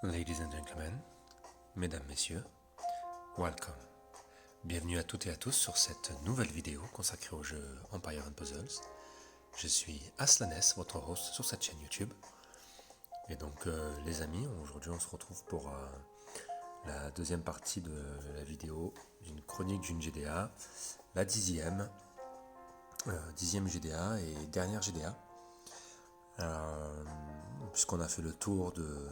Ladies and gentlemen, mesdames, messieurs, welcome. Bienvenue à toutes et à tous sur cette nouvelle vidéo consacrée au jeu Empire & Puzzles. Je suis Aslanes, votre host sur cette chaîne YouTube. Et donc les amis, aujourd'hui on se retrouve pour la deuxième partie de la vidéo d'une chronique d'une GDA, la dixième GDA et dernière GDA. Puisqu'on a fait le tour de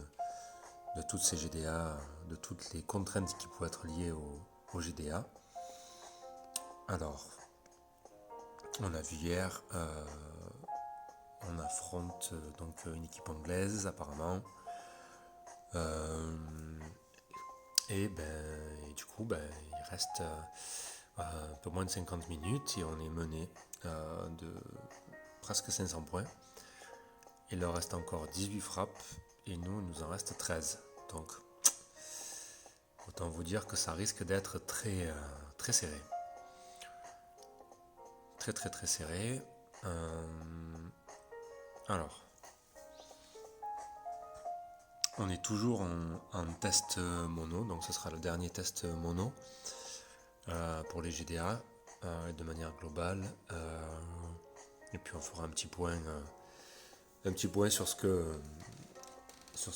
toutes ces GDA, de toutes les contraintes qui pouvaient être liées au GDA. Alors, on a vu hier, on affronte donc une équipe anglaise apparemment, et du coup il reste un peu moins de 50 minutes et on est mené de presque 500 points. Il leur reste encore 18 frappes et nous, il nous en reste 13. Donc, autant vous dire que ça risque d'être très serré. Très serré. Alors, on est toujours en test mono, donc ce sera le dernier test mono pour les GDA de manière globale. Et puis on fera un petit point sur ce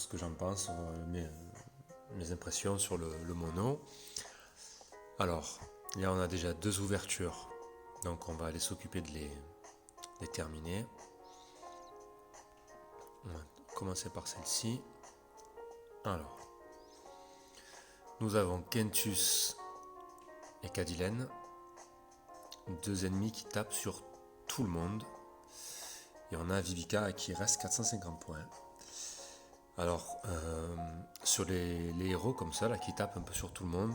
que j'en pense, mes impressions sur le mono. Alors, là on a déjà deux ouvertures, donc on va aller s'occuper de les terminer. On va commencer par celle-ci. Alors, nous avons Kentus et Cadilène, deux ennemis qui tapent sur tout le monde. Et on a Vivica à qui il reste 450 points. Alors, sur les héros comme ça, là, qui tapent un peu sur tout le monde,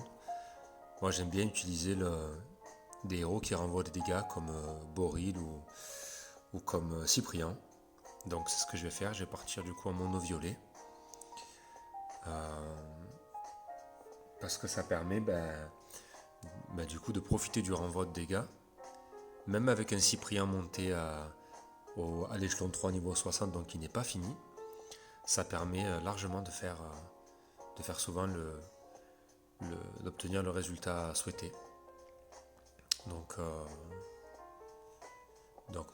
moi j'aime bien utiliser des héros qui renvoient des dégâts comme Boril ou comme Cyprien. Donc c'est ce que je vais faire, je vais partir du coup en mono violet. Parce que ça permet du coup de profiter du renvoi de dégâts. Même avec un Cyprien monté à l'échelon 3 niveau 60, donc qui n'est pas fini, ça permet largement de faire souvent d'obtenir le résultat souhaité. Donc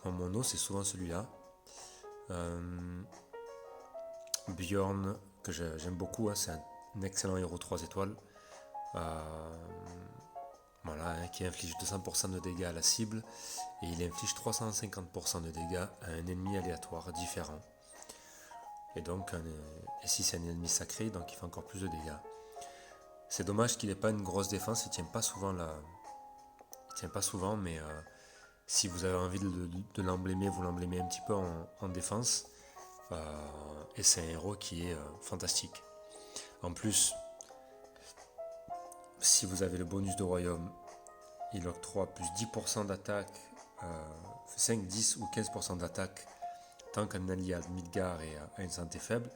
mon mono c'est souvent celui-là. Bjorn, que j'aime beaucoup, c'est un excellent héros 3 étoiles. Qui inflige 200% de dégâts à la cible et il inflige 350% de dégâts à un ennemi aléatoire différent. Et donc, si c'est un ennemi sacré, donc il fait encore plus de dégâts. C'est dommage qu'il n'ait pas une grosse défense, il tient pas souvent mais si vous avez envie de l'emblémer, vous l'emblémez un petit peu en défense. Et c'est un héros qui est fantastique. En plus, si vous avez le bonus de royaume, il octroie plus 10% d'attaque, 5, 10 ou 15% d'attaque tant qu'un allié à Midgar et a une santé faible.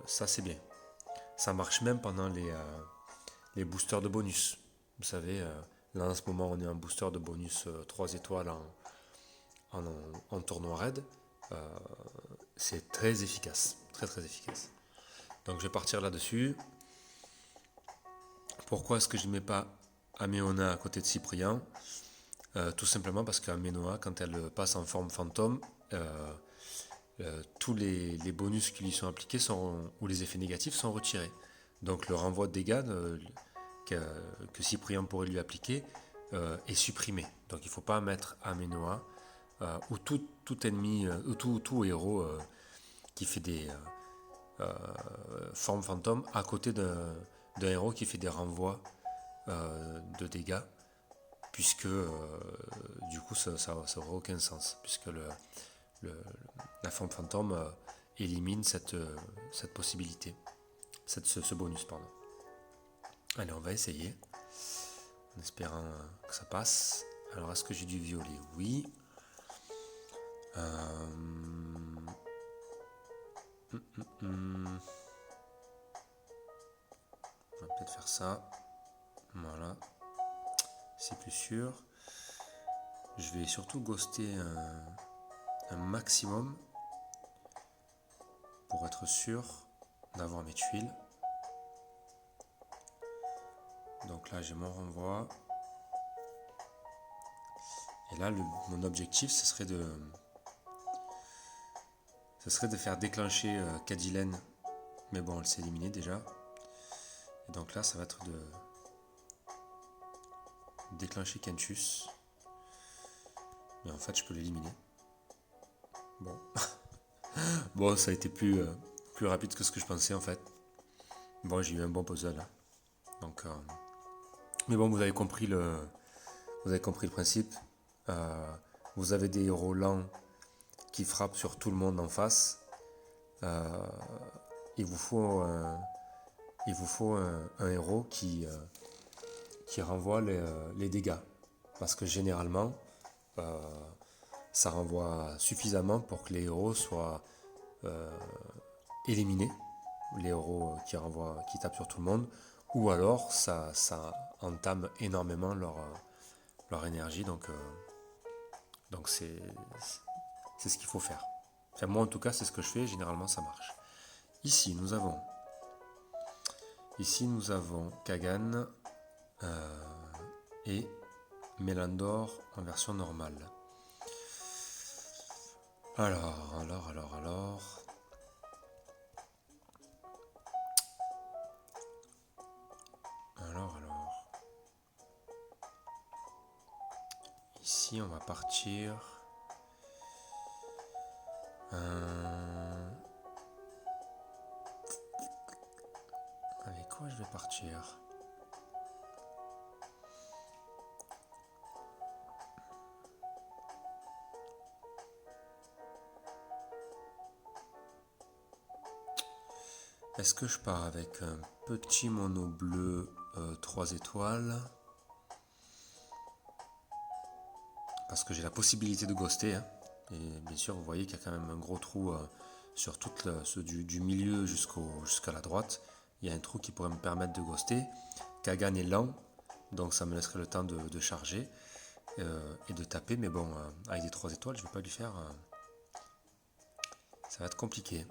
Ça c'est bien. Ça marche même pendant les boosters de bonus. Vous savez, là en ce moment on est en booster de bonus 3 étoiles en tournoi raid. C'est très efficace, très efficace. Donc je vais partir là-dessus. Pourquoi est-ce que je ne mets pas Améona à côté de Cyprien? Tout simplement parce qu'Améona, quand elle passe en forme fantôme, tous les bonus qui lui sont appliqués ou les effets négatifs sont retirés. Donc le renvoi de dégâts que Cyprien pourrait lui appliquer est supprimé. Donc il ne faut pas mettre Aménoa ou tout ennemi ou tout héros qui fait des formes fantômes à côté d'un héros qui fait des renvois de dégâts, puisque du coup ça n'aura aucun sens, puisque la forme fantôme élimine cette possibilité, ce bonus, pardon. Allez, on va essayer, en espérant que ça passe. Alors, est-ce que j'ai du violet? Oui. On va peut-être faire ça. Voilà. C'est plus sûr. Je vais surtout ghoster un maximum pour être sûr d'avoir mes tuiles. Donc là j'ai mon renvoi. Et là mon objectif ce serait de faire déclencher Cadilène. Mais bon, elle s'est éliminée déjà. Et donc là ça va être de déclencher Kentus. Mais en fait je peux l'éliminer. Bon. Bon, ça a été plus rapide que ce que je pensais en fait. Bon, j'ai eu un bon puzzle. Donc, mais bon, vous avez compris le principe. Vous avez des héros lents qui frappent sur tout le monde en face. Il vous faut un héros qui renvoie les dégâts. Parce que généralement, ça renvoie suffisamment pour que les héros soient éliminés. Les héros qui tapent sur tout le monde. Ou alors, ça entame énormément leur énergie. Donc c'est ce qu'il faut faire. Enfin, moi, en tout cas, c'est ce que je fais. Généralement, ça marche. Ici, nous avons Kagan et Mélandor en version normale. Alors. Ici, on va partir. Avec quoi je vais partir? Est-ce que je pars avec un petit mono bleu 3 étoiles? Parce que j'ai la possibilité de ghoster. Et bien sûr, vous voyez qu'il y a quand même un gros trou sur ceux du milieu jusqu'à la droite. Il y a un trou qui pourrait me permettre de ghoster. Kagan est lent, donc ça me laisserait le temps de charger et de taper. Mais bon, avec des 3 étoiles, je ne vais pas lui faire... ça va être compliqué.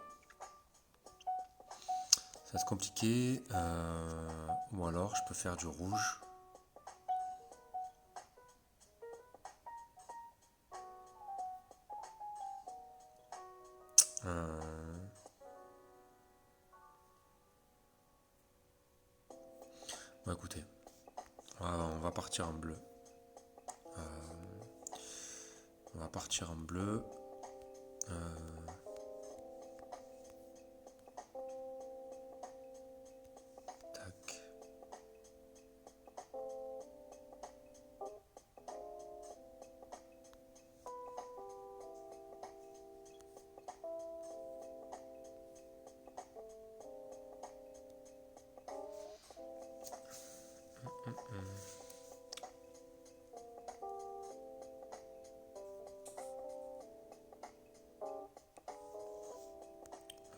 Ou alors, je peux faire du rouge. Bon, écoutez, on va partir en bleu. Tac.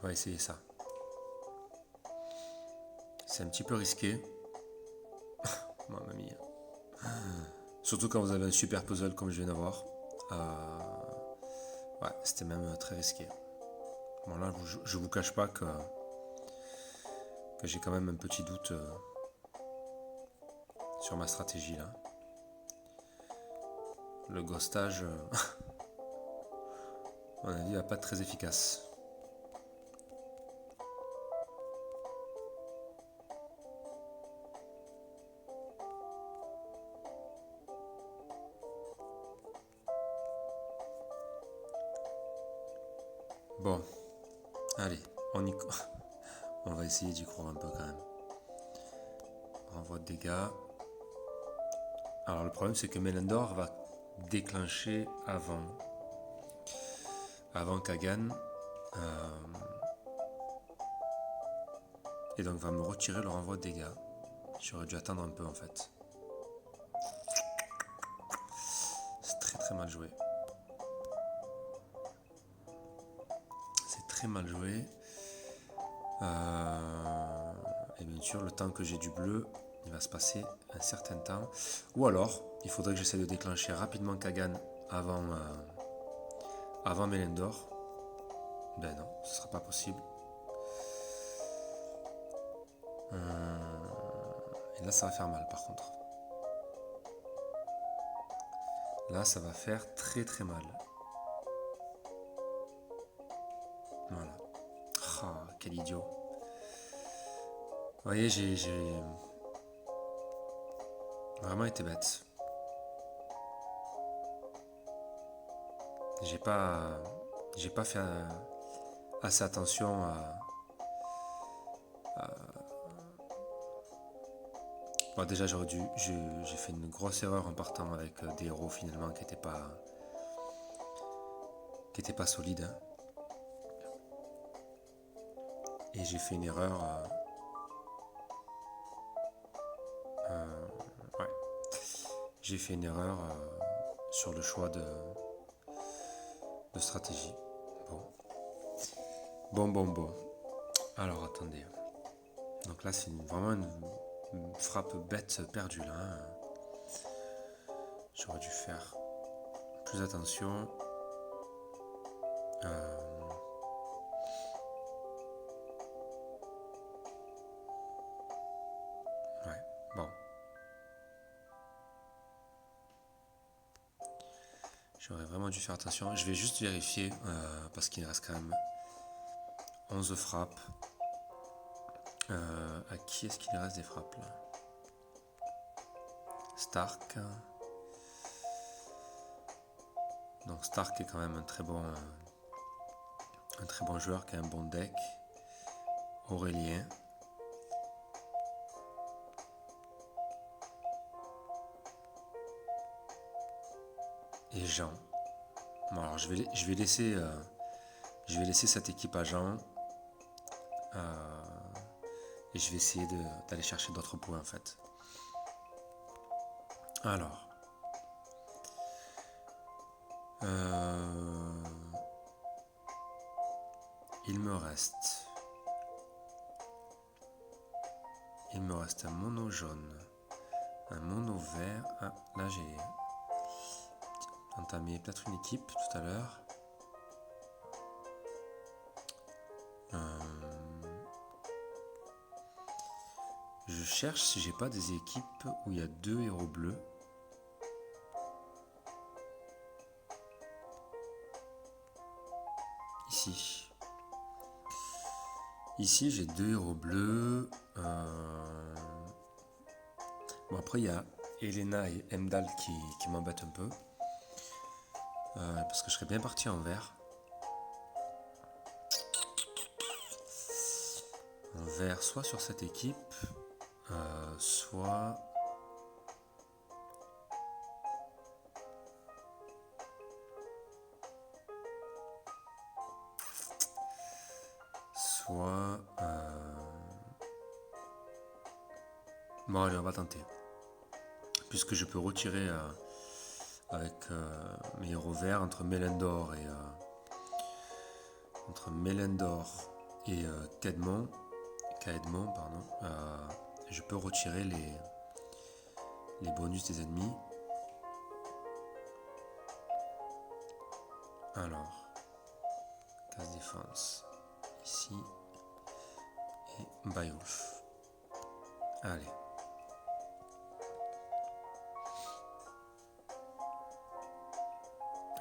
On va essayer ça. C'est un petit peu risqué. Mamma mia. Surtout quand vous avez un super puzzle comme je viens d'avoir. Ouais, c'était même très risqué. Bon là, je vous cache pas que j'ai quand même un petit doute sur ma stratégie là. Le ghostage, à mon avis, va pas être très efficace. Bon, allez, on va essayer d'y croire un peu quand même. Renvoi de dégâts. Alors le problème c'est que Mélandor va déclencher avant Kagan. Et donc va me retirer le renvoi de dégâts. J'aurais dû attendre un peu en fait. C'est très très mal joué. Très mal joué. Et bien sûr, le temps que j'ai du bleu, il va se passer un certain temps. Ou alors, il faudrait que j'essaie de déclencher rapidement Kagan avant Mélandor. Ben non, ce ne sera pas possible. Et là, ça va faire mal par contre. Là, ça va faire très très mal. Voilà. Ah, quel idiot. Vous voyez, j'ai vraiment été bête. J'ai pas fait assez attention à. Bon, déjà, j'ai fait une grosse erreur en partant avec des héros finalement qui étaient pas solides, hein. Et j'ai fait une erreur. Ouais. J'ai fait une erreur sur le choix de stratégie. Bon. Alors attendez. Donc là, c'est vraiment une frappe bête perdue là, hein. J'aurais dû faire plus attention. Ouais, bon. J'aurais vraiment dû faire attention. Je vais juste vérifier parce qu'il reste quand même 11 frappes. À qui est-ce qu'il reste des frappes là? Stark. Donc Stark est quand même un très bon joueur qui a un bon deck. Aurélien. Et Jean. Bon, alors je vais laisser cette équipe à Jean. Et je vais essayer d'aller chercher d'autres points en fait. Alors. Il me reste un mono jaune, un mono vert. Ah, là j'ai entamé peut-être une équipe tout à l'heure. Je cherche si j'ai pas des équipes où il y a 2 héros bleus. Ici j'ai 2 héros bleus. Bon, après il y a Elena et Emdal qui m'embêtent un peu. Parce que je serais bien parti en vert. En vert, soit sur cette équipe, soit bon allez, on va tenter. Puisque je peux retirer avec mes héros verts entre Melendor et Caedmon, pardon, je peux retirer les bonus des ennemis. Alors, case défense ici et Beowulf. Allez.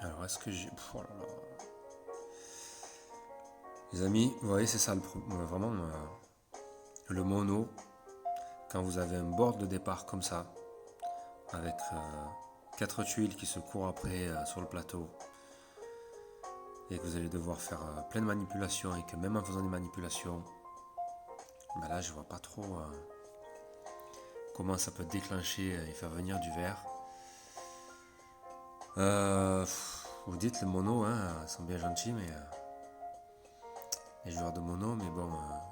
Alors, est-ce que j'ai... Oh là là. Les amis, vous voyez, c'est ça le problème. Vraiment, le mono, quand vous avez un board de départ comme ça, avec 4 tuiles qui se courent après sur le plateau, et que vous allez devoir faire plein de manipulations, et que même en faisant des manipulations, ben là, je vois pas trop comment ça peut déclencher et faire venir du vert. Vous dites les monos, hein, ils sont bien gentils, mais les joueurs de mono, mais bon,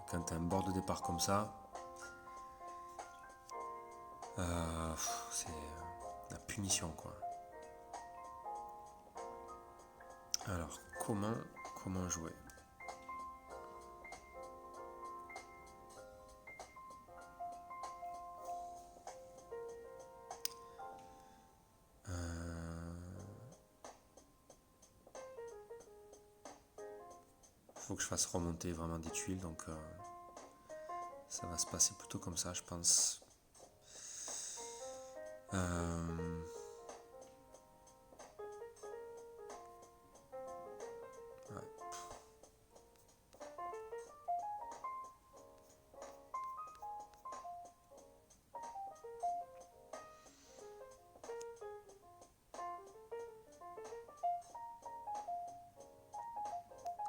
quand tu as un board de départ comme ça, c'est la punition, quoi. Alors, comment jouer? Faut que je fasse remonter vraiment des tuiles, donc Ça va se passer plutôt comme ça, je pense. Ouais.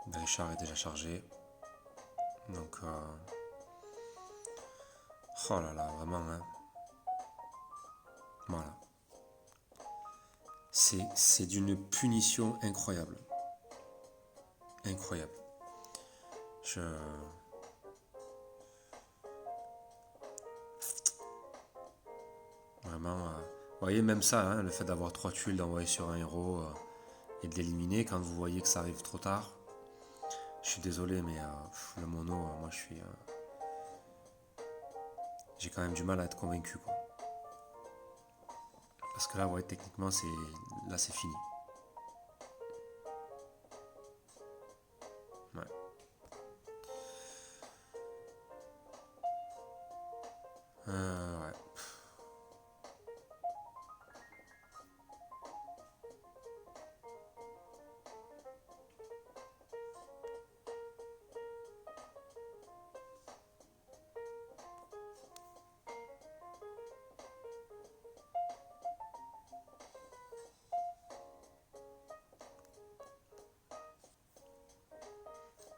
Le char est déjà chargé. Donc, oh là là, vraiment, hein. Voilà. C'est d'une punition incroyable. Incroyable. Vraiment, vous voyez, même ça, hein, le fait d'avoir 3 tuiles, d'envoyer sur un héros et de l'éliminer, quand vous voyez que ça arrive trop tard, je suis désolé, mais le mono, moi j'ai quand même du mal à être convaincu, quoi. Parce que là, ouais, techniquement, c'est fini. Ouais. Ouais.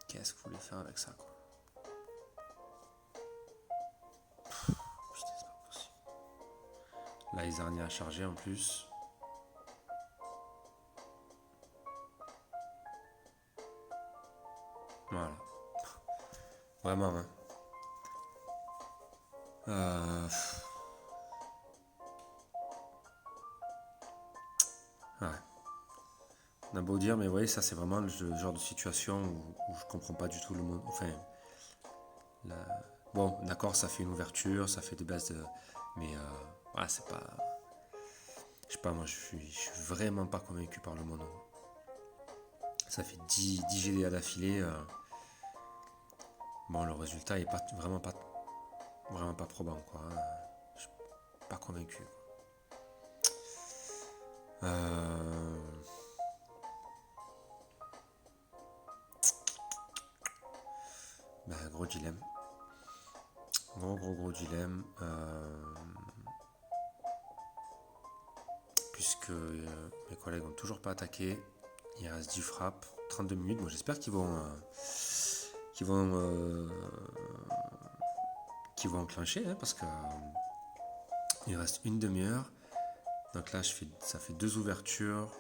Qu'est-ce que vous voulez faire avec ça, quoi? Putain, c'est pas possible. Là, ils n'ont rien à charger en plus. Voilà. Vraiment, hein. Ouais. On a beau dire, mais vous voyez, ça c'est vraiment le genre de situation où je comprends pas du tout le monde. Enfin, la- bon, d'accord, ça fait une ouverture, ça fait des bases de. Mais voilà, c'est pas. Je sais pas, moi je suis vraiment pas convaincu par le mono. Ça fait 10 GDA d'affilée. Bon, le résultat est vraiment pas probant, quoi, hein. Je suis pas convaincu. Ben, gros dilemme. Gros dilemme. Puisque mes collègues n'ont toujours pas attaqué. Il reste 10 frappes, 32 minutes. Bon, j'espère qu'ils vont enclencher, hein, parce que il reste une demi-heure. Donc là, ça fait 2 ouvertures.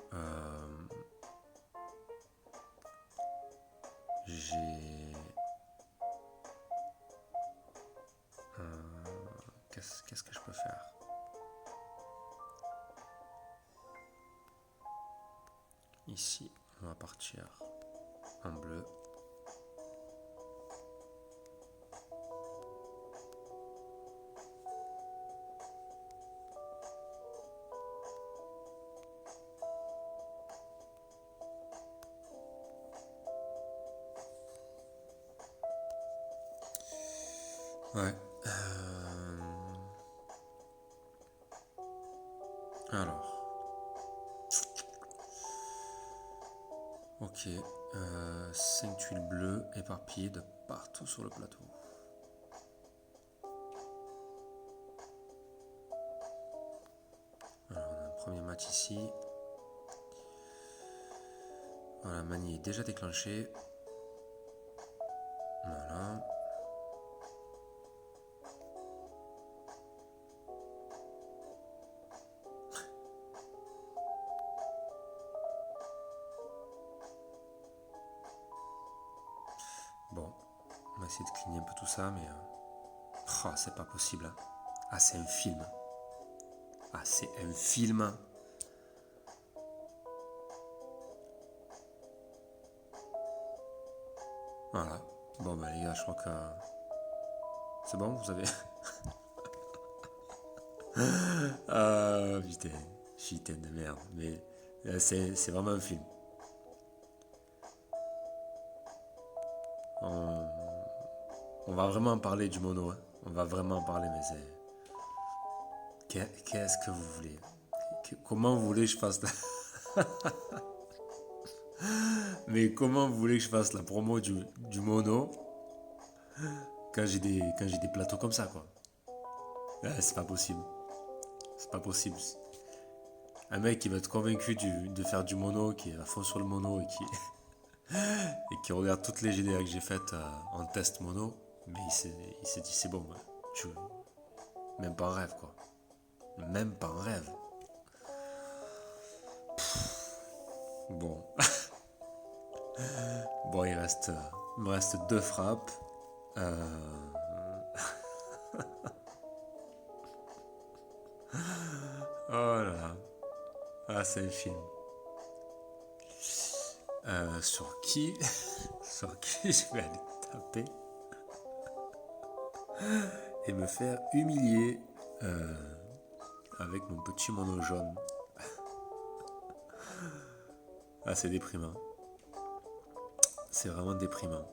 J'ai. Qu'est-ce que je peux faire? Ici, on va partir en bleu. Ouais. Alors. Ok. 5 tuiles bleues éparpillées de partout sur le plateau. Alors, on a un premier match ici. Voilà, Mani est déjà déclenché. Voilà. Bon, on va essayer de cligner un peu tout ça, mais c'est pas possible, hein. Ah, c'est un film. Ah, c'est un film. Voilà. Bon, bah les gars, je crois que c'est bon, vous avez. Putain de merde. Mais c'est vraiment un film. On va vraiment en parler du mono, hein. On va vraiment parler, mais c'est... Qu'est-ce que vous voulez? Comment vous voulez que je fasse la... Mais comment vous voulez que je fasse la promo du mono quand j'ai des plateaux comme ça, quoi? C'est pas possible. C'est pas possible. Un mec qui va être convaincu de faire du mono, qui est à fond sur le mono et qui regarde toutes les GDA que j'ai faites en test mono, mais il s'est dit c'est bon, ouais, tu, même pas en rêve, quoi. Même pas en rêve. Bon. Bon, il me reste 2 frappes. Oh là là. Ah, c'est un film. Sur qui sur qui je vais aller taper et me faire humilier avec mon petit mono jaune. Ah, c'est déprimant. C'est vraiment déprimant.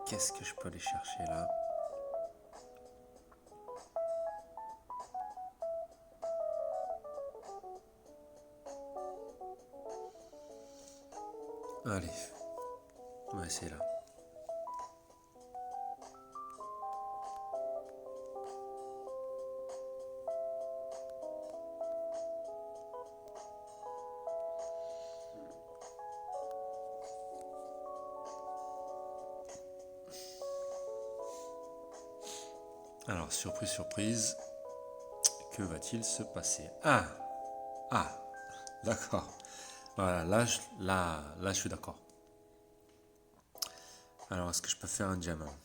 Qu'est-ce que je peux aller chercher là? Allez, on va essayer là. Alors, surprise, surprise, que va-t-il se passer? Ah, d'accord. Voilà, là, je suis d'accord. Alors, est-ce que je peux faire un diamant?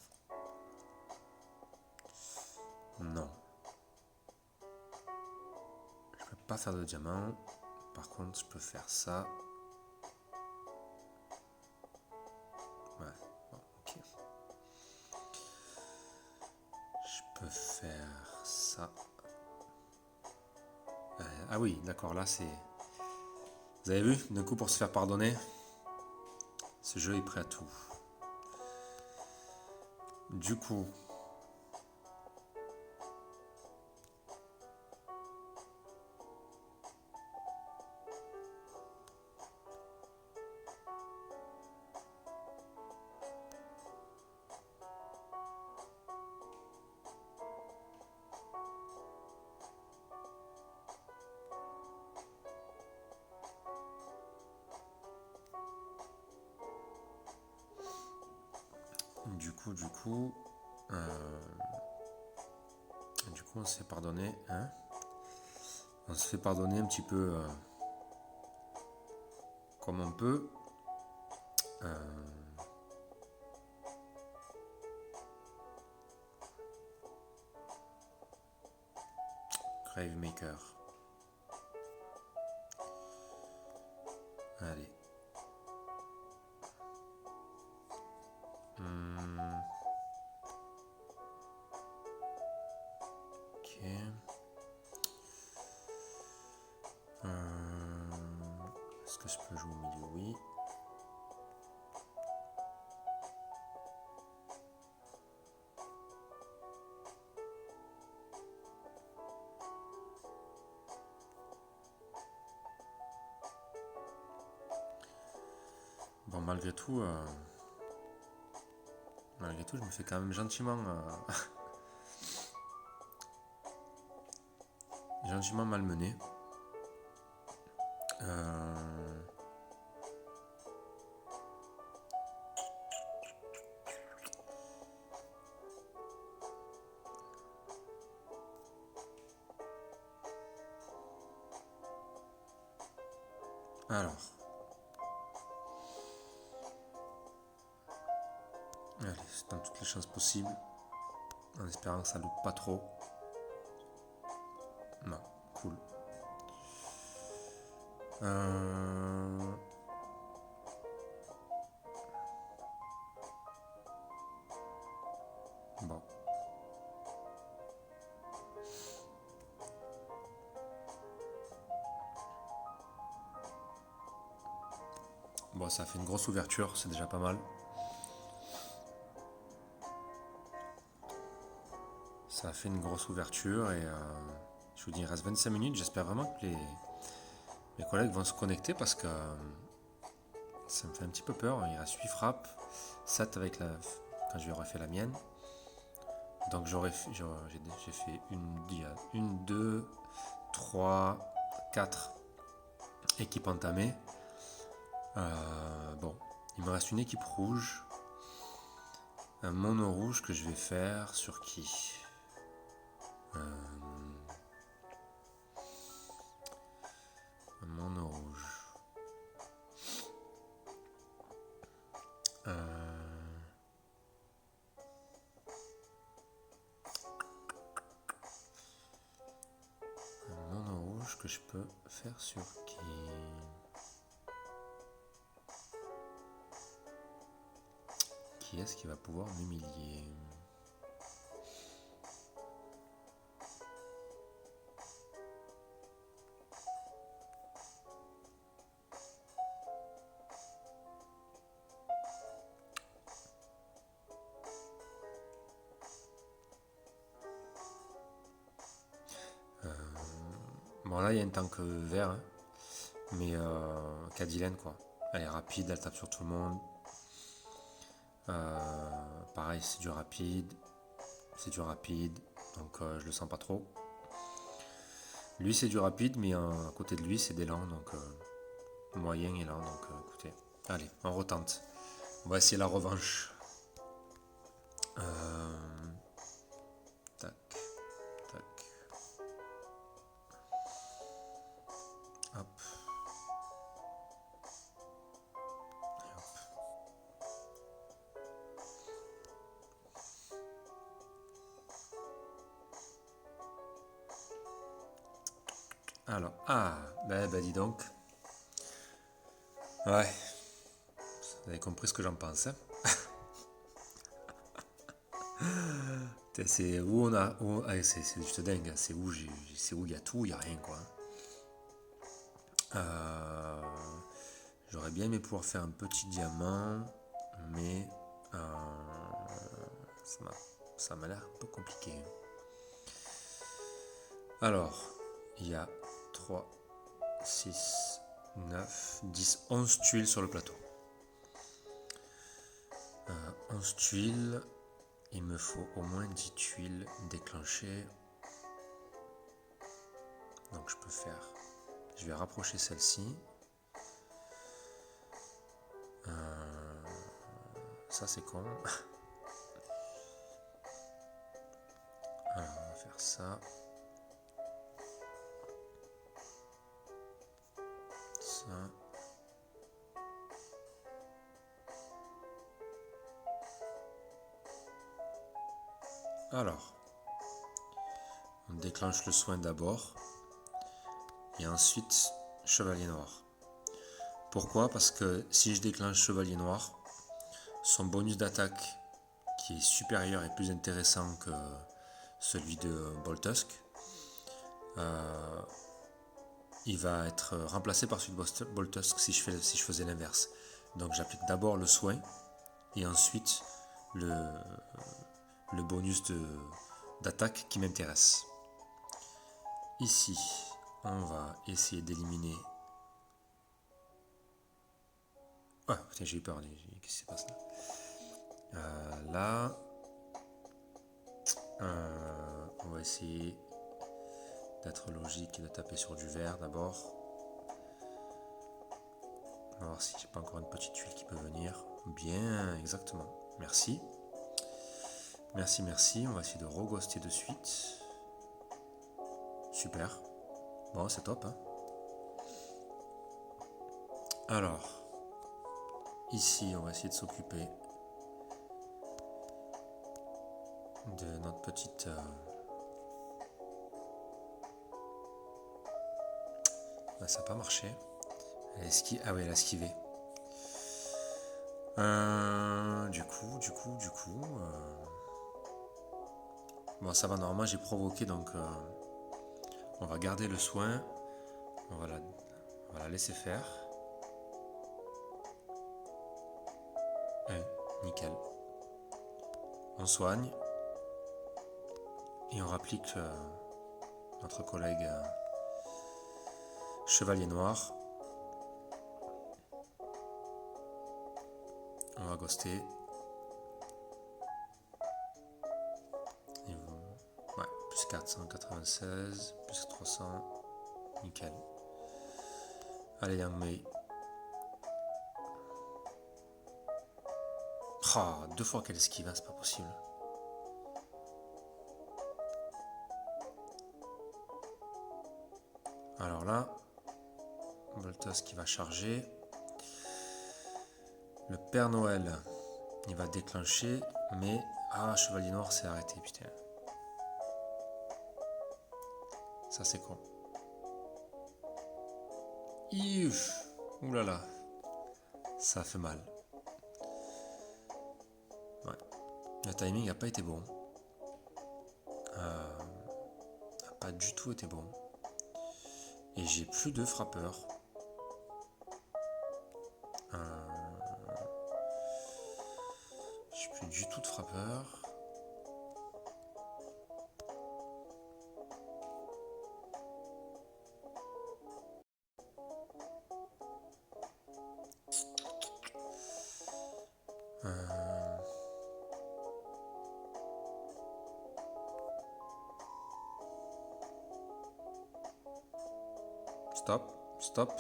Non. Je peux pas faire de diamant. Par contre, je peux faire ça. Ouais, bon, ok. Je peux faire ça. Ah oui, d'accord, là c'est... Vous avez vu, d'un coup pour se faire pardonner, ce jeu est prêt à tout. Du coup... Du coup, on se fait pardonner, hein? On se fait pardonner un petit peu comme on peut. Gravemaker. Allez. Ok. Est-ce que je peux jouer au milieu? Oui. Bon, malgré tout, je me fais quand même gentiment, gentiment malmené. Alors. Allez, c'est dans toutes les chances possibles. En espérant que ça loupe pas trop. Non, cool. Bon. Bon, ça fait une grosse ouverture, c'est déjà pas mal. Ça a fait une grosse ouverture et je vous dis, il reste 25 minutes. J'espère vraiment que mes collègues vont se connecter parce que ça me fait un petit peu peur. Il reste 8 frappes, 7 avec quand je vais refaire la mienne. Donc j'ai fait une, 2, 3, 4 équipes entamées. Bon, il me reste une équipe rouge. Un mono rouge que je vais faire sur qui? Un mono rouge. Un mono rouge que je peux faire sur qui? Qui est-ce qui va pouvoir m'humilier? Bon là il y a un tank vert, hein, mais Cadilène quoi. Elle est rapide, elle tape sur tout le monde. Pareil c'est du rapide, donc je le sens pas trop. Lui c'est du rapide, mais à côté de lui c'est des lents, donc moyen et lent, donc écoutez, allez on retente. On va essayer la revanche. Tac, tac. Hop. Et hop. Alors, bah dis donc. Ouais, vous avez compris ce que j'en pense. Hein. C'est où on a. C'est juste dingue. C'est où il y a tout, il n'y a rien quoi. J'aurais bien aimé pouvoir faire un petit diamant, mais ça m'a l'air un peu compliqué. Alors, il y a 3, 6, 9, 10, 11 tuiles sur le plateau. 11 tuiles, il me faut au moins 10 tuiles déclenchées. Donc je peux faire... Je vais rapprocher celle-ci. Ça c'est con. Alors on va faire ça. Ça. Alors, on déclenche le soin d'abord. Et ensuite, chevalier noir. Pourquoi? Parce que si je déclenche chevalier noir, son bonus d'attaque, qui est supérieur et plus intéressant que celui de Boltusk, il va être remplacé par celui de Boltusk si je faisais l'inverse. Donc j'applique d'abord le soin et ensuite le bonus d'attaque qui m'intéresse. Ici, on va essayer d'éliminer... Ah, putain, j'ai eu peur. Qu'est-ce qui se passe là? Là, on va essayer d'être logique et de taper sur du vert d'abord. On va voir si j'ai pas encore une petite tuile qui peut venir. Bien, exactement. Merci. Merci, merci. On va essayer de reghoster de suite. Super. Bon, c'est top. Hein. Alors, ici, on va essayer de s'occuper de notre petite... Bah, ça n'a pas marché. Ah oui, elle a esquivé. Du coup... Bon, ça va, normalement, j'ai provoqué, donc... on va garder le soin. On va la laisser faire. On soigne. Et on rapplique notre collègue chevalier noir. On va ghoster. Ouais, plus 496, plus 300. Nickel. Allez, Yang Mei. Ah, 2 fois qu'elle esquive, hein, c'est pas possible. Alors là, Boltos qui va charger. Le Père Noël, il va déclencher, mais... Ah, Chevalier Noir s'est arrêté, putain. Ça, c'est con. Oulala. Ça fait mal. Ouais. Le timing n'a pas été bon. N'a pas du tout été bon. Et j'ai plus de frappeurs. J'ai plus du tout de frappeurs. Stop.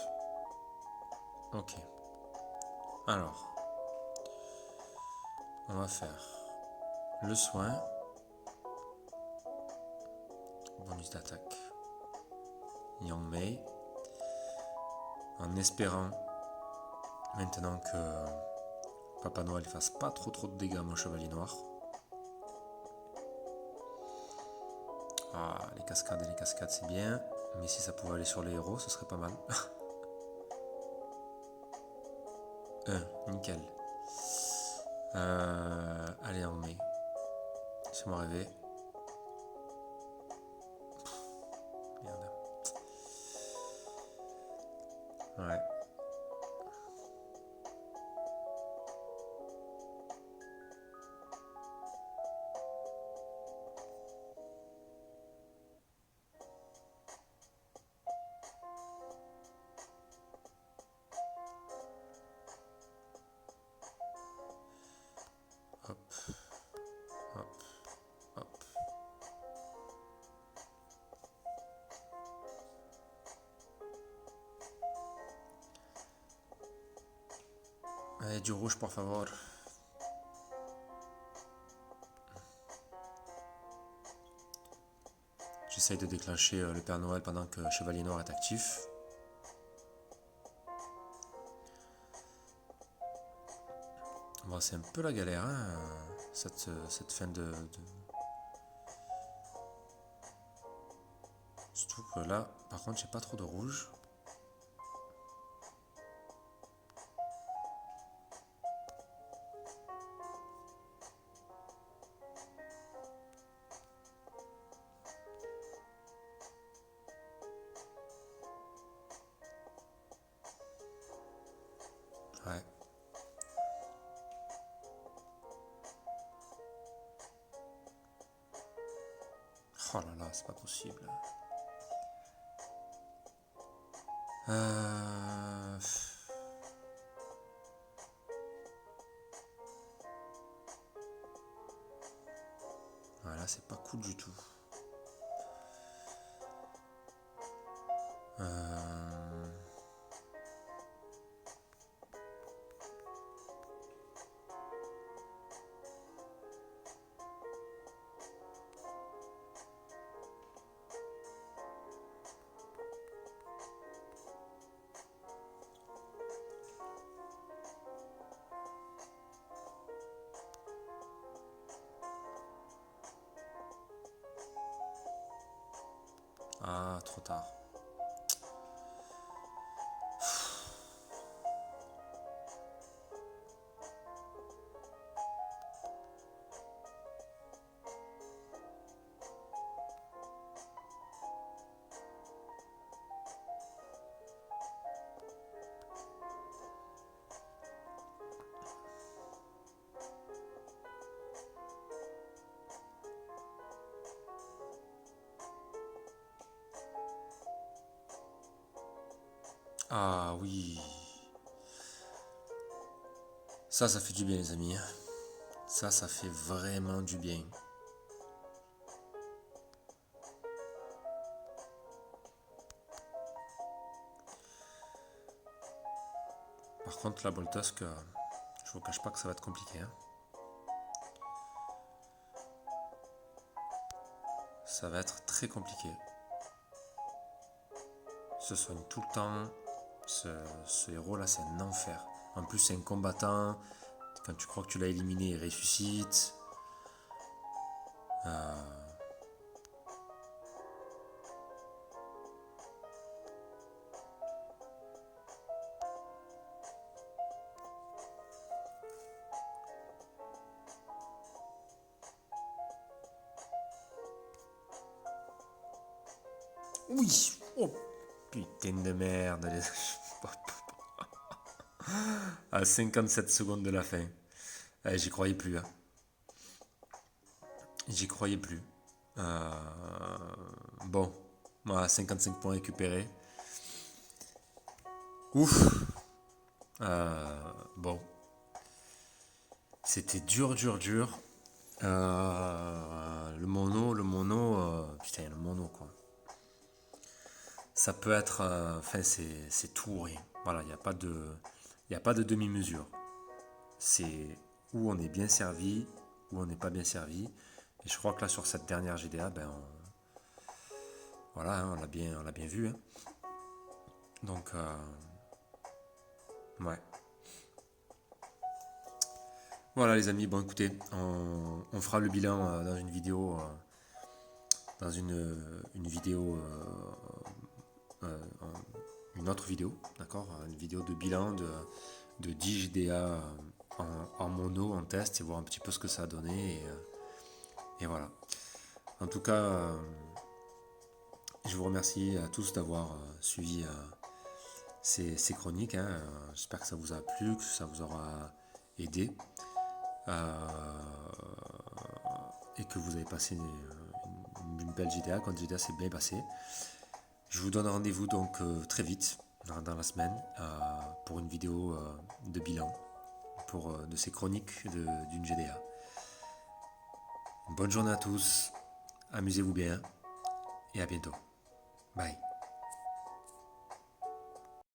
Ok. Alors, on va faire le soin. Bonus d'attaque. Yang Mei. En espérant maintenant que Papa Noël fasse pas trop de dégâts à mon chevalier noir. Ah, les cascades c'est bien. Mais si ça pouvait aller sur les héros, ce serait pas mal. Nickel. Allez, en mai. Laissez-moi rêver. Merde. Ouais. Hop. Hop. Hop. Allez, du rouge, por favor. J'essaye de déclencher le Père Noël pendant que Chevalier Noir est actif. Bon, c'est un peu la galère, hein, cette fin de... Surtout que là, par contre, j'ai pas trop de rouge. Ouais. Oh là là, c'est pas possible. Voilà, c'est pas cool du tout. Ah, trop tard. Ah oui. Ça fait du bien les amis. Ça fait vraiment du bien. Par contre, la Boltosque, je vous cache pas que ça va être compliqué. Ça va être très compliqué. Se soigne tout le temps. Ce héros là, c'est un enfer. En plus, c'est un combattant. Quand tu crois que tu l'as éliminé, il ressuscite. Oui. Oh putain de merde. À 57 secondes de la fin. J'y croyais plus. J'y croyais plus. Euh, Bon, voilà, 55 points récupérés. Ouf. Bon, c'était dur, dur, dur. Putain, le mono quoi. Ça peut être, enfin c'est tout ou rien. Voilà, il y a pas de demi-mesure. C'est où on est bien servi, où on n'est pas bien servi. Et je crois que là sur cette dernière GDA, voilà, on l'a bien vu. Donc, ouais. Voilà les amis, bon écoutez, on fera le bilan dans une vidéo, une vidéo, une autre vidéo, d'accord, une vidéo de bilan de 10 GDA en mono, en test, et voir un petit peu ce que ça a donné, et voilà. En tout cas, je vous remercie à tous d'avoir suivi ces chroniques. J'espère que ça vous a plu, que ça vous aura aidé. Et que vous avez passé une belle GDA, quand GDA s'est bien passé. Je vous donne rendez-vous donc très vite dans la semaine pour une vidéo de bilan de ces chroniques d'une GDA. Bonne journée à tous, amusez-vous bien et à bientôt. Bye.